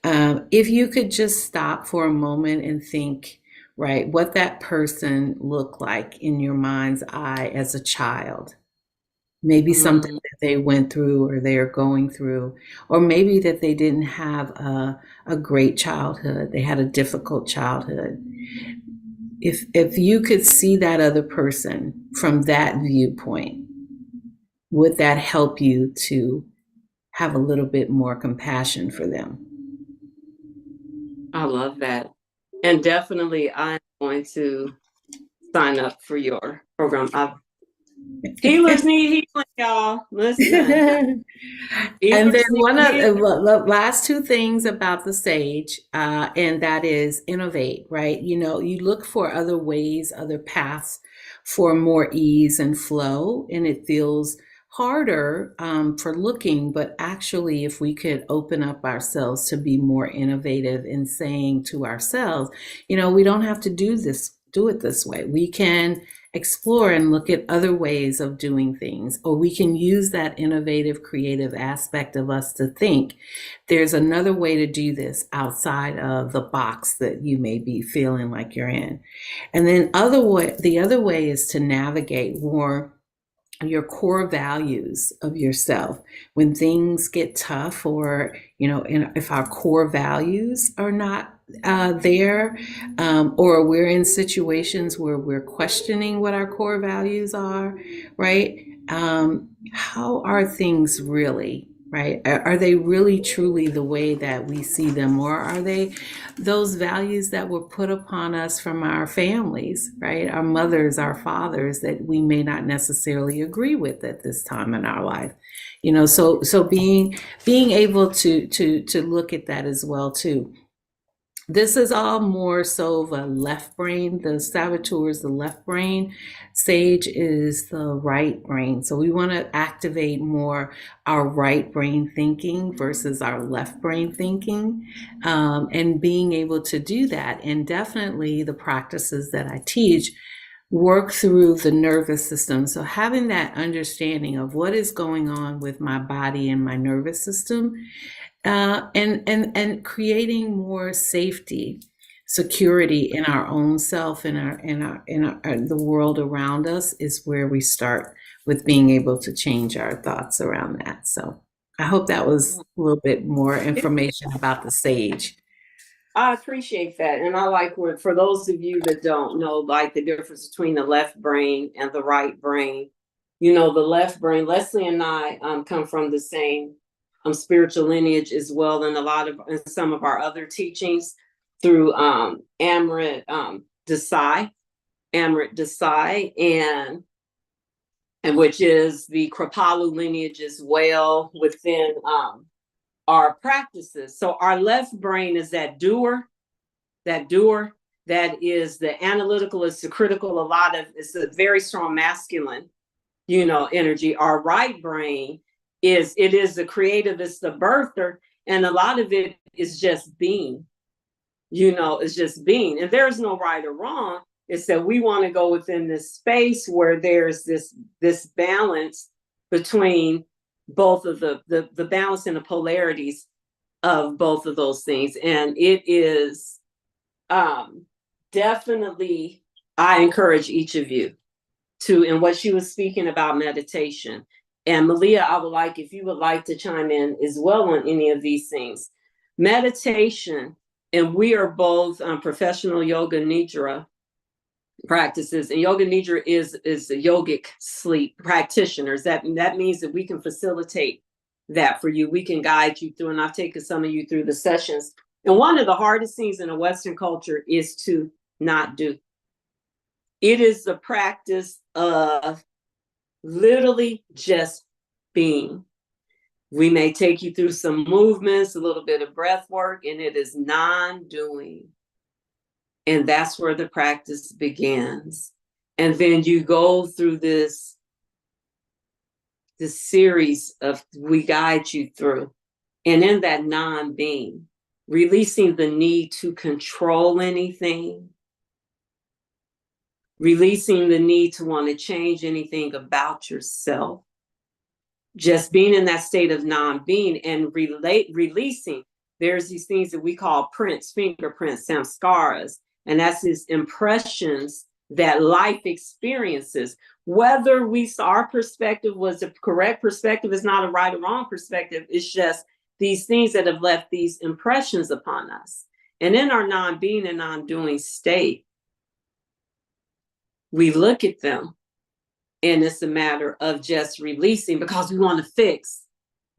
if you could just stop for a moment and think, right, what that person looked like in your mind's eye as a child. Maybe something Mm. that they went through or they're going through, or maybe that they didn't have a great childhood. They had a difficult childhood. If you could see that other person from that viewpoint, would that help you to have a little bit more compassion for them? I love that. And definitely I'm going to sign up for your program. Healers need healing, y'all. Listen. And then Healers need one of healing. the last two things about the sage, and that is innovate, right? You look for other ways, other paths for more ease and flow, and it feels harder for looking, but actually, if we could open up ourselves to be more innovative in saying to ourselves, we don't have to do it this way. We can explore and look at other ways of doing things, or we can use that innovative, creative aspect of us to think there's another way to do this outside of the box that you may be feeling like you're in. And then the other way is to navigate more your core values of yourself when things get tough, or if our core values are not there, or we're in situations where we're questioning what our core values are, right? How are things really, right? Are they really truly the way that we see them, or are they those values that were put upon us from our families, right? Our mothers, our fathers, that we may not necessarily agree with at this time in our life. So being able to look at that as well too. This is all more so of a left brain. The saboteur is the left brain. Sage is the right brain. So we want to activate more our right brain thinking versus our left brain thinking, and being able to do that. And definitely the practices that I teach work through the nervous system. So having that understanding of what is going on with my body and my nervous system, and creating more safety, security in our own self, in the world around us, is where we start with being able to change our thoughts around that. So I hope that was a little bit more information about the sage. I appreciate that. And I like for those of you that don't know, like the difference between the left brain and the right brain. The left brain, Leslie and I come from the same spiritual lineage as well, and in some of our other teachings through Amrit Desai, and which is the Kripalu lineage as well within our practices. So our left brain is that doer, that is the analytical, it's the critical, it's a very strong masculine, energy. Our right brain is the creative, it's the birther, and a lot of it is just being, it's just being. And there's no right or wrong. It's that we want to go within this space where there's this balance between both of the balance and the polarities of both of those things. And it is definitely, I encourage each of you to, and what she was speaking about meditation. And Malia, I would like, if you would like to chime in as well on any of these things. Meditation, and we are both professional yoga nidra practices, and yoga nidra is a yogic sleep practitioners. That means that we can facilitate that for you. We can guide you through, and I've taken some of you through the sessions. And one of the hardest things in a Western culture is to not do. It is the practice of literally just being. We may take you through some movements, a little bit of breath work, and it is non-doing. And that's where the practice begins. And then you go through this series of, we guide you through. And in that non-being, releasing the need to control anything, releasing the need to want to change anything about yourself, just being in that state of non-being and releasing. There's these things that we call prints, fingerprints, samskaras, and that's these impressions that life experiences. Whether our perspective was a correct perspective, is not a right or wrong perspective. It's just these things that have left these impressions upon us. And in our non-being and non-doing state, we look at them, and it's a matter of just releasing, because we want to fix.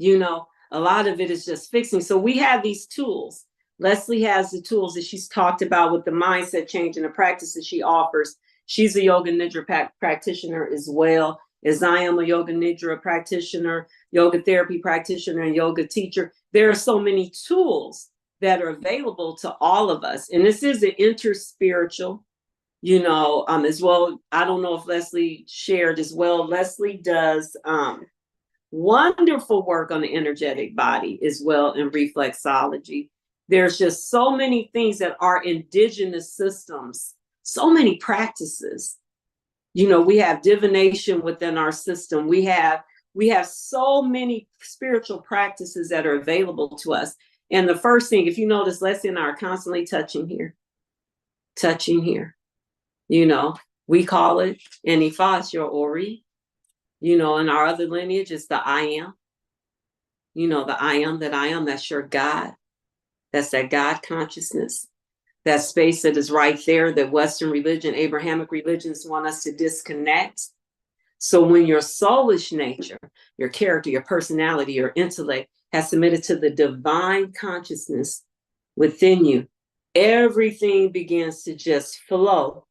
A lot of it is just fixing. So we have these tools. Leslie has the tools that she's talked about with the mindset change and the practices she offers. She's a yoga nidra practitioner as well, as I am a yoga nidra practitioner, yoga therapy practitioner, and yoga teacher. There are so many tools that are available to all of us. And this is an interspiritual, as well. I don't know if Leslie shared as well. Leslie does wonderful work on the energetic body as well in reflexology. There's just so many things that are indigenous systems, so many practices. We have divination within our system. We have so many spiritual practices that are available to us. And the first thing, if you notice, Leslie and I are constantly touching here. We call it Enifa, your Ori. In our other lineage, it's the I am. The I am that I am, that's your God. That's that God consciousness. that space that is right there, that Western religion, Abrahamic religions want us to disconnect. So when your soulish nature, your character, your personality, your intellect has submitted to the divine consciousness within you, everything begins to just flow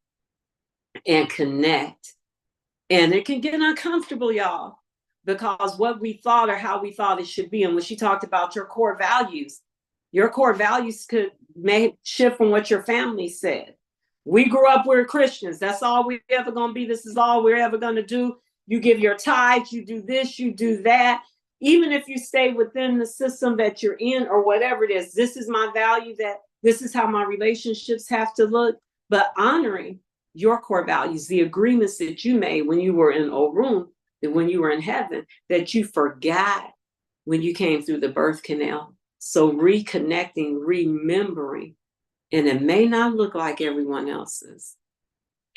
and connect. And it can get uncomfortable, y'all, because what we thought or how we thought it should be. And when she talked about your core values may shift from what your family said. We grew up, we're Christians. That's all we're ever going to be. This is all we're ever going to do. You give your tithes, you do this, you do that. Even if you stay within the system that you're in or whatever it is, this is my value, that this is how my relationships have to look. But honoring your core values, the agreements that you made when you were in Orun, that when you were in heaven, that you forgot when you came through the birth canal. So reconnecting, remembering, and it may not look like everyone else's,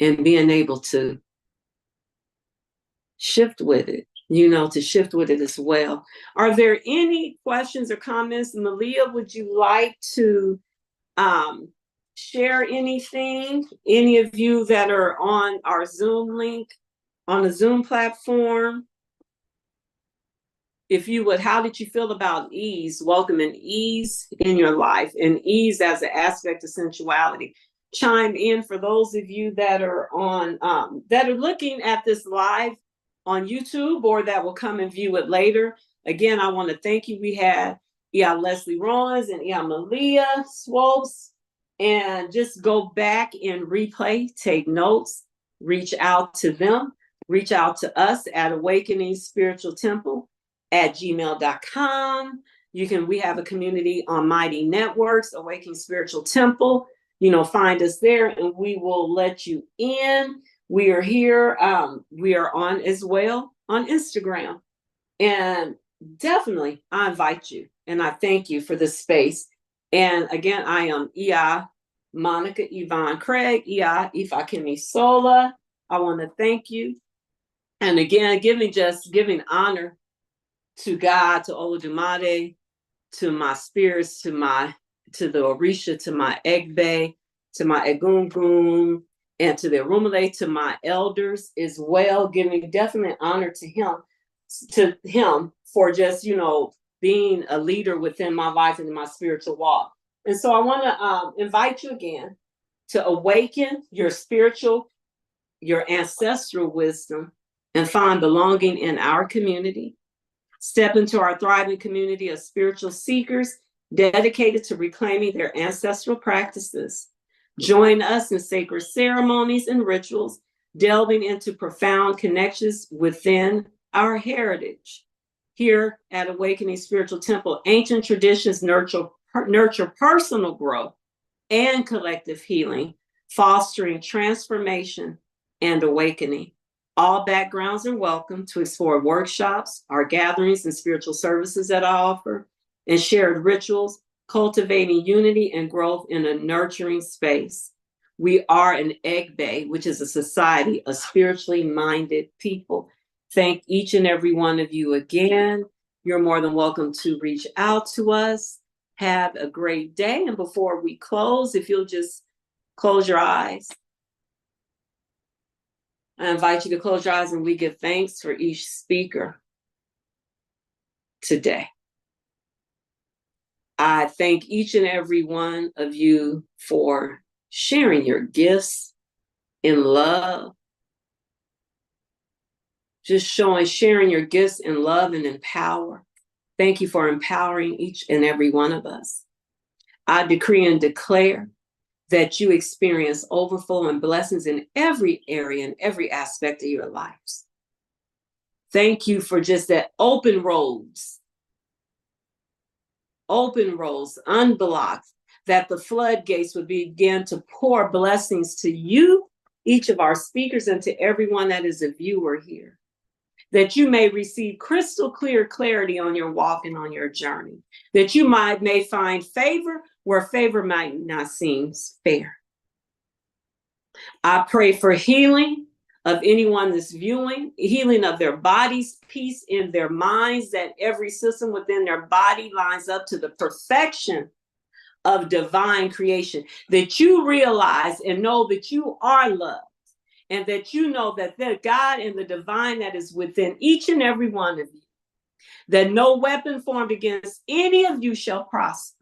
and being able to shift with it, to shift with it as well. Are there any questions or comments? Malia, would you like to share anything? Any of you that are on our Zoom link, on the Zoom platform? If you would, how did you feel about ease, welcoming ease in your life, and ease as an aspect of sensuality? Chime in for those of you that are on, that are looking at this live on YouTube or that will come and view it later. Again, I want to thank you. We had Leslie Rollins and Malia Swopes, and just go back and replay, take notes, reach out to them, reach out to us at Awakening Spiritual Temple at gmail.com. We have a community on Mighty Networks, Awakening Spiritual Temple. Find us there and we will let you in. We are here. We are on as well on Instagram. And definitely, I invite you and I thank you for this space. And again, I am Monica Yvonne Craig, Ifakemi Sola. I want to thank you. And again, giving honor to God, to Olodumare, to my spirits, to the Orisha, to my Egbe, to my Egungun, and to the Orumile, to my elders as well, giving definite honor to him for just, being a leader within my life and in my spiritual walk. And so I want to invite you again to awaken your ancestral wisdom and find belonging in our community. Step into our thriving community of spiritual seekers dedicated to reclaiming their ancestral practices. Join us in sacred ceremonies and rituals, delving into profound connections within our heritage. Here at Awakening Spiritual Temple, ancient traditions nurture personal growth and collective healing, fostering transformation and awakening. All backgrounds are welcome to explore workshops, our gatherings and spiritual services that I offer, and shared rituals, cultivating unity and growth in a nurturing space. We are an Egbe, which is a society of spiritually minded people. Thank each and every one of you again. You're more than welcome to reach out to us. Have a great day. And before we close, if you'll just close your eyes. I invite you to close your eyes and we give thanks for each speaker today. I thank each and every one of you for sharing your gifts in love. Just sharing your gifts in love and in power. Thank you for empowering each and every one of us. I decree and declare that you experience overflow and blessings in every area and every aspect of your lives. Thank you for just that open roads, unblocked, that the floodgates would begin to pour blessings to you, each of our speakers, and to everyone that is a viewer here. That you may receive crystal clear clarity on your walk and on your journey. That you may find favor where favor might not seem fair. I pray for healing of anyone that's viewing, healing of their bodies, peace in their minds, that every system within their body lines up to the perfection of divine creation, that you realize and know that you are loved, and that you know that the God and the divine that is within each and every one of you, that no weapon formed against any of you shall prosper.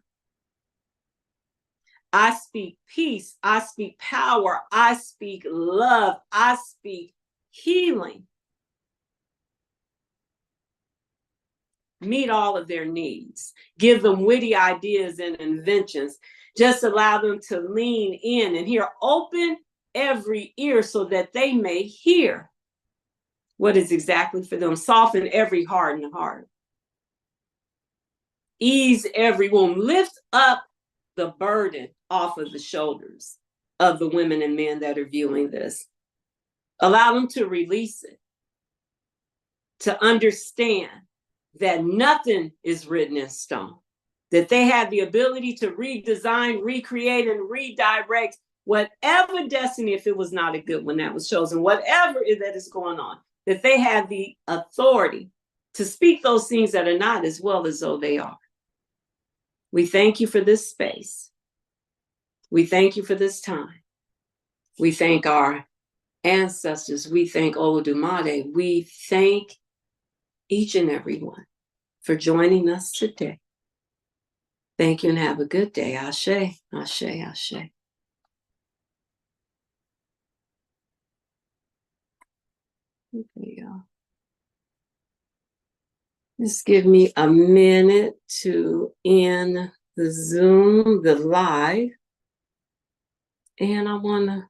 I speak peace, I speak power, I speak love, I speak healing. Meet all of their needs. Give them witty ideas and inventions. Just allow them to lean in and hear. Open every ear so that they may hear what is exactly for them. Soften every heart and heart. Ease every womb. Lift up the burden off of the shoulders of the women and men that are viewing this. Allow them to release it, to understand that nothing is written in stone, that they have the ability to redesign, recreate, and redirect whatever destiny, if it was not a good one that was chosen, whatever that is going on, that they have the authority to speak those things that are not as well as though they are. We thank you for this space. We thank you for this time. We thank our ancestors. We thank Olodumare. We thank each and every one for joining us today. Thank you and have a good day. Ashe, ashe, ashe. There you go. Just give me a minute to end the Zoom, the live. And I want to